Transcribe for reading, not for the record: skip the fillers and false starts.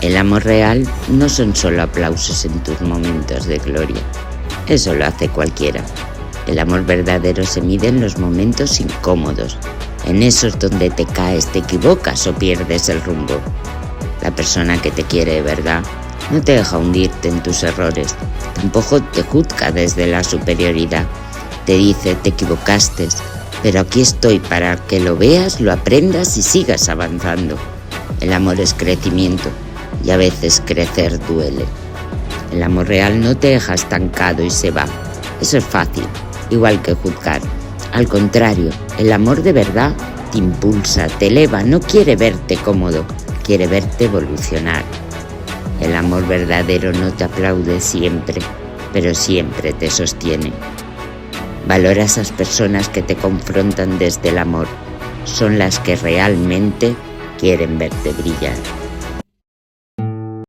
El amor real no son solo aplausos en tus momentos de gloria. Eso lo hace cualquiera. El amor verdadero se mide en los momentos incómodos, en esos donde te caes, te equivocas o pierdes el rumbo. La persona que te quiere de verdad no te deja hundirte en tus errores, tampoco te juzga desde la superioridad. Te dice, te equivocaste, pero aquí estoy para que lo veas, lo aprendas y sigas avanzando. El amor es crecimiento y a veces crecer duele. El amor real no te deja estancado y se va. Eso es fácil, igual que juzgar. Al contrario, el amor de verdad te impulsa, te eleva, no quiere verte cómodo, quiere verte evolucionar. El amor verdadero no te aplaude siempre, pero siempre te sostiene. Valora a esas personas que te confrontan desde el amor. Son las que realmente quieren verte brillar.